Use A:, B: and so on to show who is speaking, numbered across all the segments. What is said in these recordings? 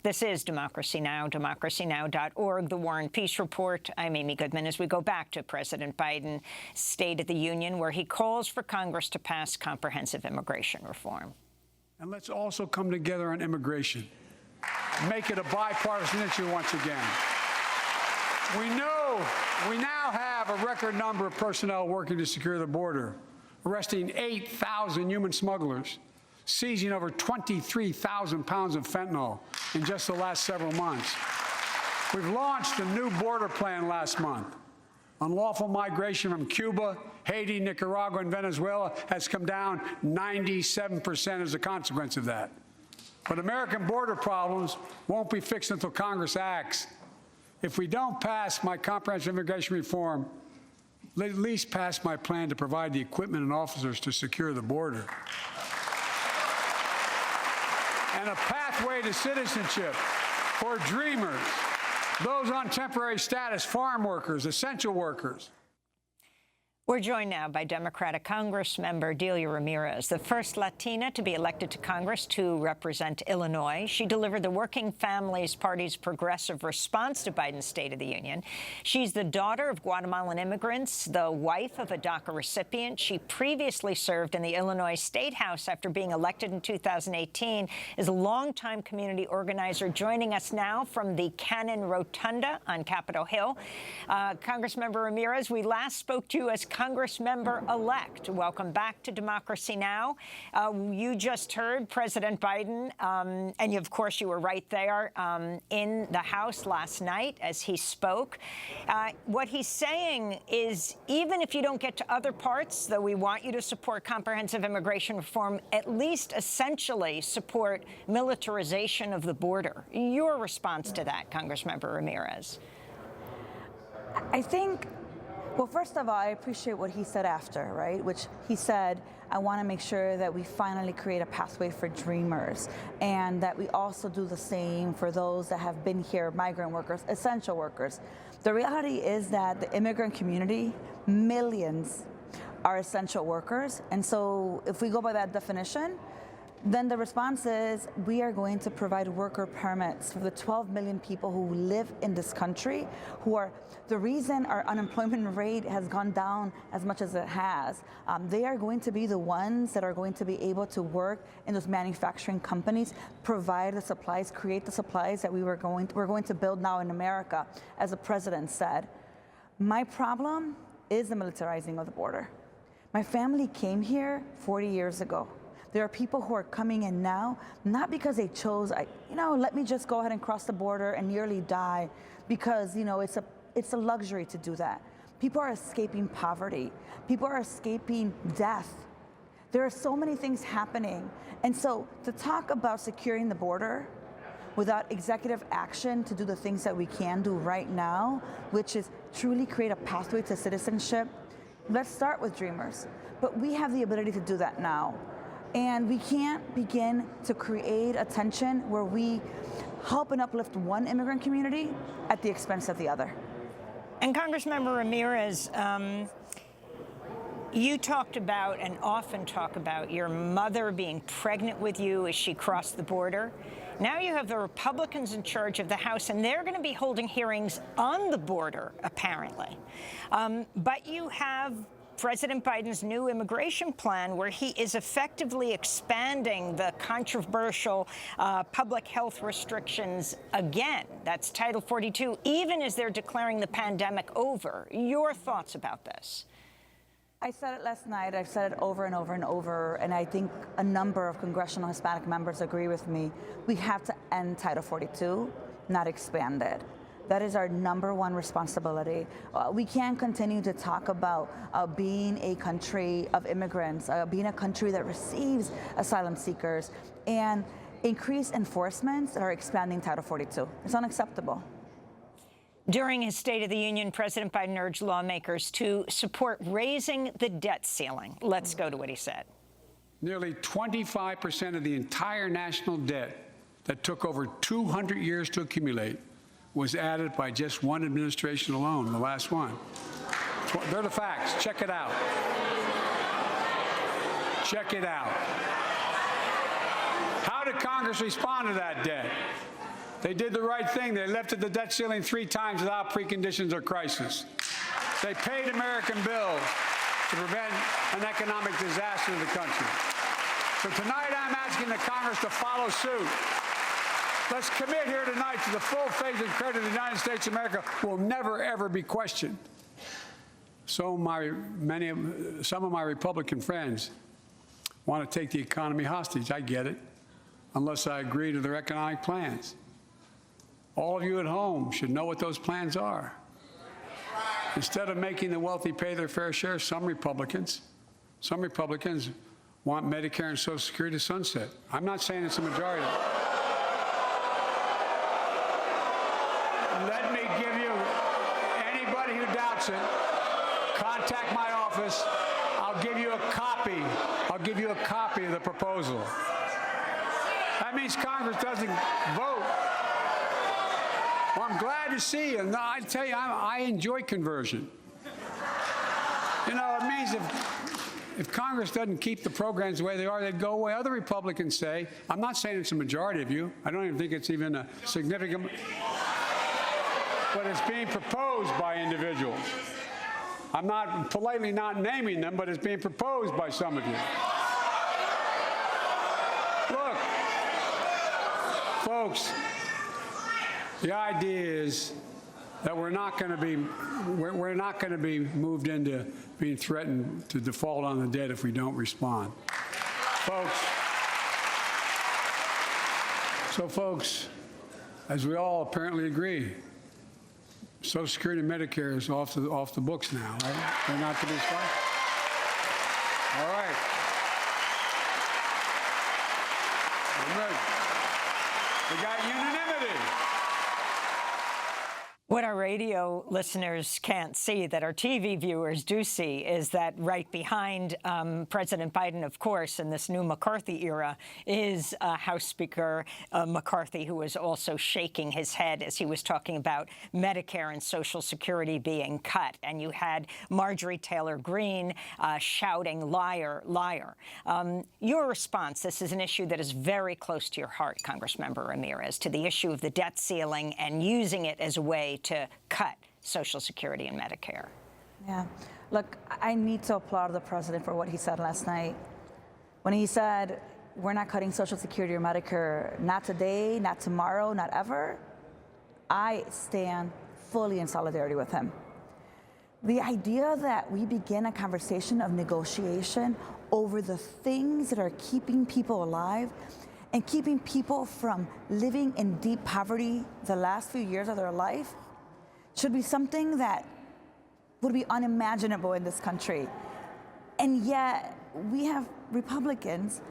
A: This is Democracy Now!, democracynow.org, the War and Peace Report. I'm Amy Goodman as we go back to President Biden's State of the Union, where he calls for Congress to pass comprehensive immigration reform.
B: And let's also come together on immigration. Make it a bipartisan issue once again. We know we now have a record number of personnel working to secure the border, arresting 8,000 human smugglers, seizing over 23,000 pounds of fentanyl in just the last several months. We've launched a new border plan last month. Unlawful migration from Cuba, Haiti, Nicaragua, and Venezuela has come down 97% as a consequence of that. But American border problems won't be fixed until Congress acts. If we don't pass my comprehensive immigration reform, at least pass my plan to provide the equipment and officers to secure the border. And a pathway to citizenship for dreamers, those on temporary status, farm workers, essential workers.
A: We're joined now by Democratic Congressmember Delia Ramirez, the first Latina to be elected to Congress to represent Illinois. She delivered the Working Families Party's progressive response to Biden's State of the Union. She's the daughter of Guatemalan immigrants, the wife of a DACA recipient. She previously served in the Illinois State House after being elected in 2018, is a longtime community organizer, joining us now from the Cannon Rotunda on Capitol Hill. Congressmember Ramirez, we last spoke to you as Congressmember-elect. Welcome back to Democracy Now! You just heard President Biden, and of course you were right there in the House last night as he spoke. What he's saying is, even if you don't get to other parts, though we want you to support comprehensive immigration reform, at least essentially support militarization of the border. Your response to that, Congressmember Ramirez?
C: I think, well, first of all, I appreciate what he said after, right? Which he said, I want to make sure that we finally create a pathway for dreamers, and that we also do the same for those that have been here, migrant workers, essential workers. The reality is that the immigrant community, millions, are essential workers. And so if we go by that definition, then the response is we are going to provide worker permits for the 12 million people who live in this country, who are the reason our unemployment rate has gone down as much as it has. They are going to be the ones that are going to be able to work in those manufacturing companies, provide the supplies, create the supplies that we're going to build now in America, as the president said. My problem is the militarizing of the border. My family came here 40 years ago. There are people who are coming in now, not because they chose, let me just go ahead and cross the border and nearly die, because, it's a luxury to do that. People are escaping poverty. People are escaping death. There are so many things happening. And so to talk about securing the border without executive action to do the things that we can do right now, which is truly create a pathway to citizenship, let's start with dreamers. But we have the ability to do that now. And we can't begin to create a tension where we help and uplift one immigrant community at the expense of the other.
A: And Congressmember Ramirez, you talked about and often talk about your mother being pregnant with you as she crossed the border. Now you have the Republicans in charge of the House, and they're going to be holding hearings on the border, apparently. But you have President Biden's new immigration plan, where he is effectively expanding the controversial public health restrictions again. That's Title 42, even as they're declaring the pandemic over. Your thoughts about this?
C: I said it last night. I've said it over and over and over, and I think a number of congressional Hispanic members agree with me. We have to end Title 42, not expand it. That is our #1 responsibility. We can't continue to talk about being a country of immigrants, being a country that receives asylum seekers, and increase enforcements that are expanding Title 42. It's unacceptable.
A: During his State of the Union, President Biden urged lawmakers to support raising the debt ceiling. Let's go to what he said.
B: Nearly 25% of the entire national debt that took over 200 years to accumulate was added by just one administration alone, the last one. They're the facts. Check it out. Check it out. How did Congress respond to that debt? They did the right thing. They lifted the debt ceiling 3 times without preconditions or crisis. They paid American bills to prevent an economic disaster in the country. So tonight I'm asking the Congress to follow suit. Let's commit here tonight to the full faith and credit of the United States of America will never, ever be questioned. Some of my Republican friends want to take the economy hostage. I get it, unless I agree to their economic plans. All of you at home should know what those plans are. Instead of making the wealthy pay their fair share, some Republicans want Medicare and Social Security to sunset. I'm not saying it's a majority. Let me give you, anybody who doubts it, contact my office. I'll give you a copy. I'll give you a copy of the proposal. That means Congress doesn't vote. Well, I'm glad to see you. No, I tell you, I enjoy conversion. You know, it means if Congress doesn't keep the programs the way they are, they'd go away. Other Republicans say, I'm not saying it's a majority of you. I don't even think it's even a significant, but it's being proposed by individuals. I'm not politely not naming them, but it's being proposed by some of you. Look, folks, the idea is that we're not going to be moved into being threatened to default on the debt if we don't respond. Folks, as we all apparently agree, Social Security and Medicare is off the books now, right? They're not to be responded. All right. I'm ready. We got unanimity.
A: What our radio listeners can't see, that our TV viewers do see, is that right behind President Biden, of course, in this new McCarthy era, is House Speaker McCarthy, who was also shaking his head as he was talking about Medicare and Social Security being cut. And you had Marjorie Taylor Greene shouting, liar, liar. Your response, this is an issue that is very close to your heart, Congressmember Ramirez, to the issue of the debt ceiling and using it as a way to cut Social Security and Medicare.
C: Yeah. Look, I need to applaud the president for what he said last night. When he said, we're not cutting Social Security or Medicare, not today, not tomorrow, not ever, I stand fully in solidarity with him. The idea that we begin a conversation of negotiation over the things that are keeping people alive and keeping people from living in deep poverty the last few years of their life should be something that would be unimaginable in this country. And yet we have Republicans,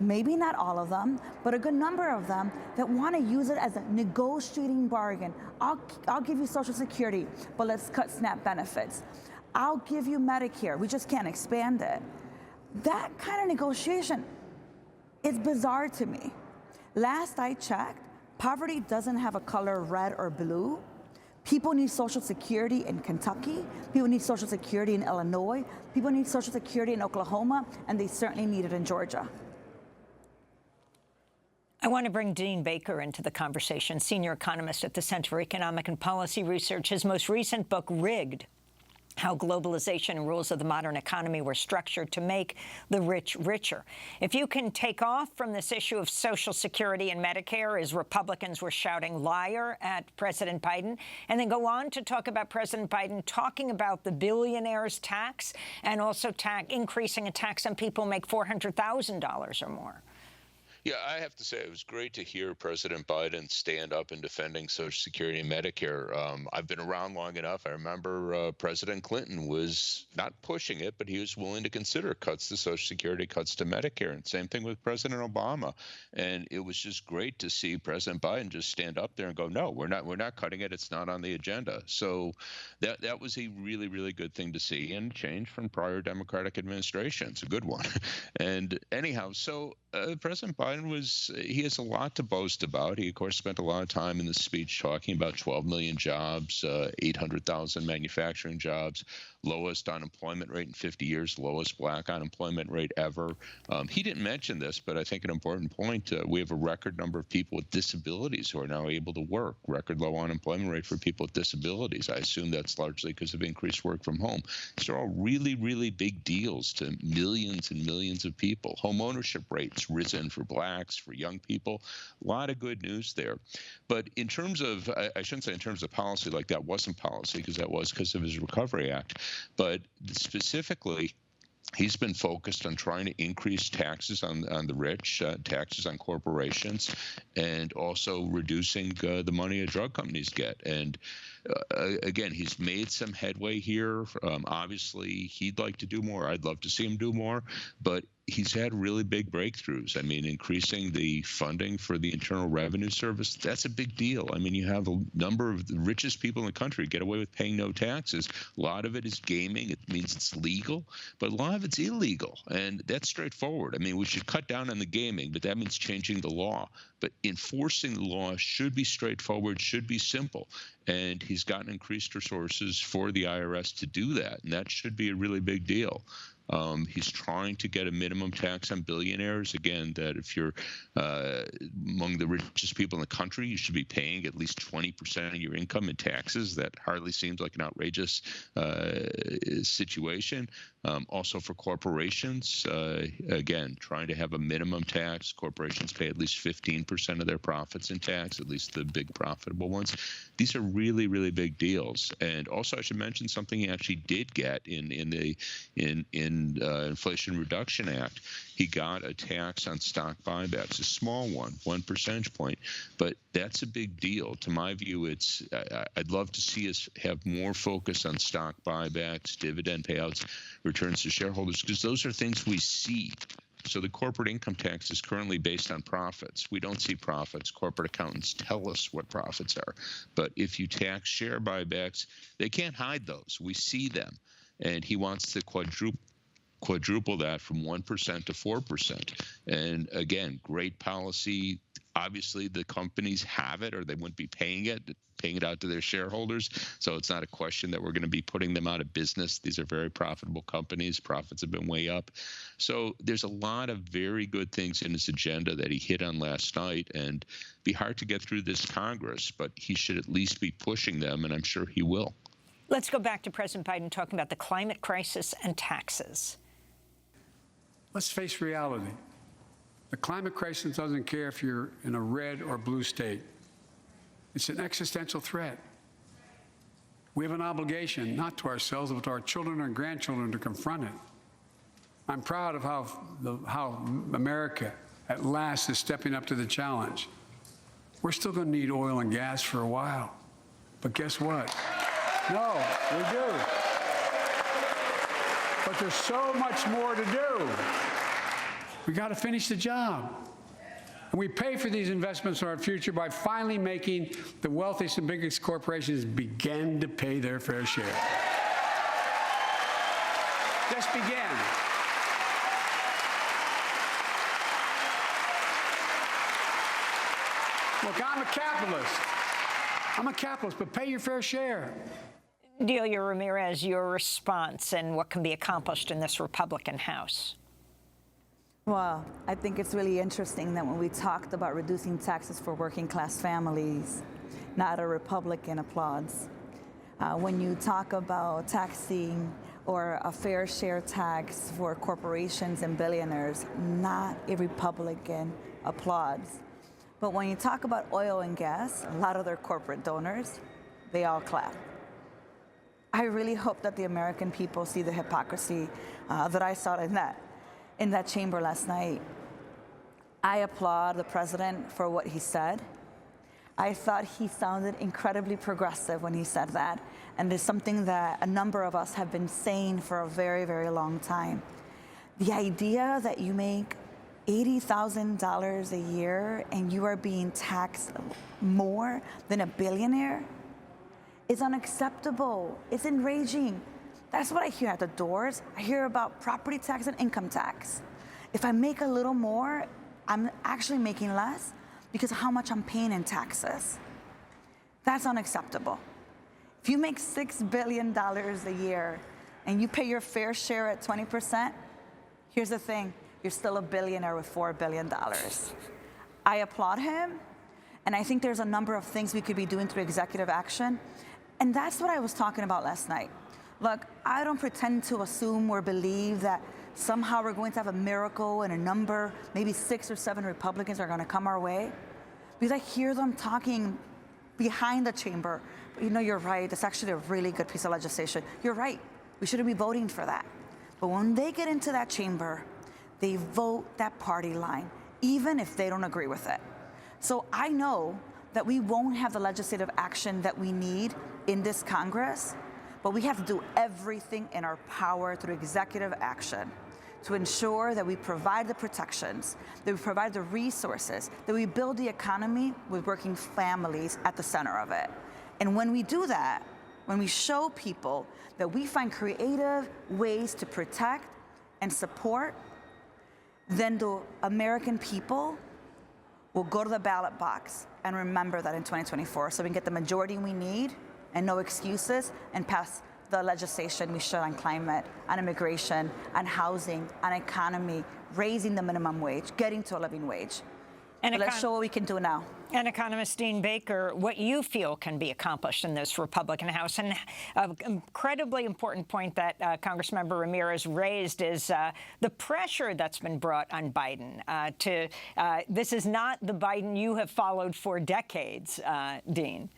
C: maybe not all of them, but a good number of them, that want to use it as a negotiating bargain. I'll give you Social Security, but let's cut SNAP benefits. I'll give you Medicare, we just can't expand it. That kind of negotiation is bizarre to me. Last I checked, poverty doesn't have a color red or blue. People need Social Security in Kentucky. People need Social Security in Illinois. People need Social Security in Oklahoma, and they certainly need it in Georgia.
A: I want to bring Dean Baker into the conversation, senior economist at the Center for Economic and Policy Research. His most recent book, Rigged: How Globalization and Rules of the Modern Economy Were Structured to Make the Rich Richer. If you can take off from this issue of Social Security and Medicare as Republicans were shouting liar at President Biden, and then go on to talk about President Biden talking about the billionaires tax and also increasing a tax on people who make $400,000 or more.
D: Yeah, I have to say it was great to hear President Biden stand up in defending Social Security and Medicare. I've been around long enough. I remember President Clinton was not pushing it, but he was willing to consider cuts to Social Security, cuts to Medicare, and same thing with President Obama. And it was just great to see President Biden just stand up there and go, no, we're not cutting it. It's not on the agenda. So that was a really, really good thing to see, and change from prior Democratic administrations, a good one. And anyhow, so President Biden he has a lot to boast about. He, of course, spent a lot of time in the speech talking about 12 million jobs, 800,000 manufacturing jobs, lowest unemployment rate in 50 years, lowest black unemployment rate ever. He didn't mention this, but I think an important point, we have a record number of people with disabilities who are now able to work, record low unemployment rate for people with disabilities. I assume that's largely because of increased work from home. These are all really, really big deals to millions and millions of people. Home ownership rates risen for blacks, for young people. A lot of good news there. But in terms of, I shouldn't say in terms of policy, like that wasn't policy, because that was because of his Recovery Act. But specifically, he's been focused on trying to increase taxes on the rich, taxes on corporations, and also reducing the money that drug companies get. And again, he's made some headway here. Obviously, he'd like to do more. I'd love to see him do more. But he's had really big breakthroughs. I mean, increasing the funding for the Internal Revenue Service, that's a big deal. I mean, you have a number of the richest people in the country get away with paying no taxes. A lot of it is gaming. It means it's legal, but a lot of it's illegal, and that's straightforward. I mean, we should cut down on the gaming, but that means changing the law. But enforcing the law should be straightforward, should be simple. And he's gotten increased resources for the IRS to do that, and that should be a really big deal. He's trying to get a minimum tax on billionaires. Again, that if you're among the richest people in the country, you should be paying at least 20% of your income in taxes. That hardly seems like an outrageous situation. Also for corporations, again, trying to have a minimum tax. Corporations pay at least 15% of their profits in tax, at least the big profitable ones. These are really, really big deals. And also, I should mention something he actually did get in the Inflation Reduction Act. He got a tax on stock buybacks, a small one percentage point, but that's a big deal. To my view, I'd love to see us have more focus on stock buybacks, dividend payouts, returns to shareholders, because those are things we see. So the corporate income tax is currently based on profits. We don't see profits. Corporate accountants tell us what profits are. But if you tax share buybacks, they can't hide those. We see them. And he wants to quadruple that from 1% to 4%. And again, great policy. Obviously, the companies have it, or they wouldn't be paying it out to their shareholders. So it's not a question that we're going to be putting them out of business. These are very profitable companies. Profits have been way up. So there's a lot of very good things in his agenda that he hit on last night, and it'd be hard to get through this Congress, but he should at least be pushing them, and I'm sure he will.
A: Let's go back to President Biden talking about the climate crisis and taxes.
B: Let's face reality. The climate crisis doesn't care if you're in a red or blue state. It's an existential threat. We have an obligation, not to ourselves, but to our children and grandchildren, to confront it. I'm proud of how America, at last, is stepping up to the challenge. We're still going to need oil and gas for a while. But guess what? No, we do. But there's so much more to do. We got to finish the job. And we pay for these investments in our future by finally making the wealthiest and biggest corporations begin to pay their fair share. Just begin. Look, I'm a capitalist, but pay your fair share.
A: Delia Ramirez, your response and what can be accomplished in this Republican House.
C: Well, I think it's really interesting that when we talked about reducing taxes for working class families, not a Republican applauds. When you talk about taxing or a fair share tax for corporations and billionaires, not a Republican applauds. But when you talk about oil and gas, a lot of their corporate donors, they all clap. I really hope that the American people see the hypocrisy that I saw in that chamber last night. I applaud the president for what he said. I thought he sounded incredibly progressive when he said that, and it's something that a number of us have been saying for a very, very long time. The idea that you make $80,000 a year and you are being taxed more than a billionaire is unacceptable. It's enraging. That's what I hear at the doors. I hear about property tax and income tax. If I make a little more, I'm actually making less because of how much I'm paying in taxes. That's unacceptable. If you make $6 billion a year and you pay your fair share at 20%, here's the thing, you're still a billionaire with $4 billion. I applaud him, and I think there's a number of things we could be doing through executive action, and that's what I was talking about last night. Look, I don't pretend to assume or believe that somehow we're going to have a miracle and a number, maybe 6 or 7 Republicans are going to come our way, because I hear them talking behind the chamber. But you know, you're right, it's actually a really good piece of legislation. You're right, we shouldn't be voting for that. But when they get into that chamber, they vote that party line, even if they don't agree with it. So I know that we won't have the legislative action that we need in this Congress, but we have to do everything in our power through executive action to ensure that we provide the protections, that we provide the resources, that we build the economy with working families at the center of it. And when we do that, when we show people that we find creative ways to protect and support, then the American people will go to the ballot box and remember that in 2024, so we can get the majority we need and no excuses and pass the legislation we should on climate, on immigration, on housing, on economy, raising the minimum wage, getting to a living wage. And let's show what we can do now.
A: And economist Dean Baker, what you feel can be accomplished in this Republican House. And an incredibly important point that Congressmember Ramirez raised is the pressure that's been brought on Biden. This is not the Biden you have followed for decades, Dean.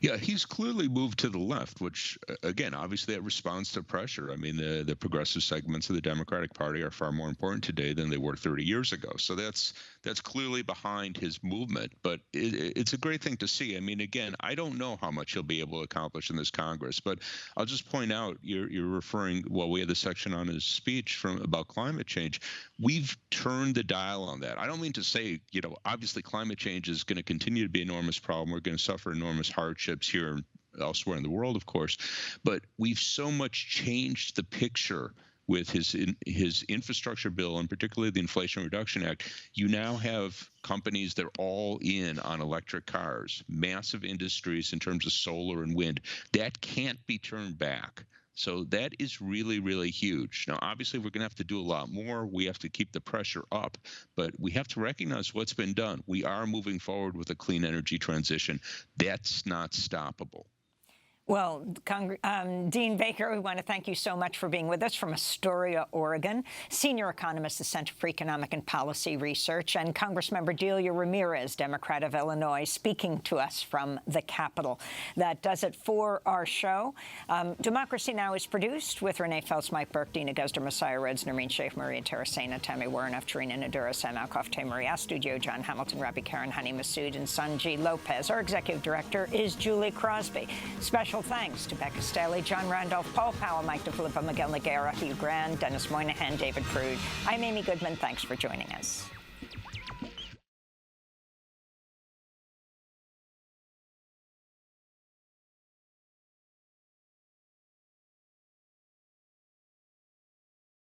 D: Yeah, he's clearly moved to the left, which, again, obviously that responds to pressure. I mean, the progressive segments of the Democratic Party are far more important today than they were 30 years ago. So that's clearly behind his movement. But it's a great thing to see. I mean, again, I don't know how much he'll be able to accomplish in this Congress, but I'll just point out, you're referring, well, we had the section on his speech about climate change. We've turned the dial on that. I don't mean to say, obviously climate change is going to continue to be an enormous problem. We're going to suffer enormous hardships here and elsewhere in the world, of course, but we've so much changed the picture with his infrastructure bill, and particularly the Inflation Reduction Act. You now have companies that are all in on electric cars, massive industries in terms of solar and wind. That can't be turned back. So that is really, really huge. Now, obviously, we're going to have to do a lot more. We have to keep the pressure up, but we have to recognize what's been done. We are moving forward with a clean energy transition. That's not stoppable.
A: Well, Dean Baker, we want to thank you so much for being with us from Astoria, Oregon, senior economist at the Center for Economic and Policy Research, and Congressmember Delia Ramirez, Democrat of Illinois, speaking to us from the Capitol. That does it for our show. Democracy Now! Is produced with Renee Feltz, Mike Burke, Dina Guzder, Messiah Rhodes, Nermeen Sheikh, Maria Terracena, Tammy Warren, Aftarina Nadura, Sam Alkoff, Maria Studio, John Hamilton, Rabbi Karen, Hani Masood, and Sanji Lopez. Our executive director is Julie Crosby. Special thanks to Becca Staley, John Randolph, Paul Powell, Mike DeFilippo, Miguel Noguera, Hugh Grant, Dennis Moynihan, David Prude. I'm Amy Goodman. Thanks for joining us.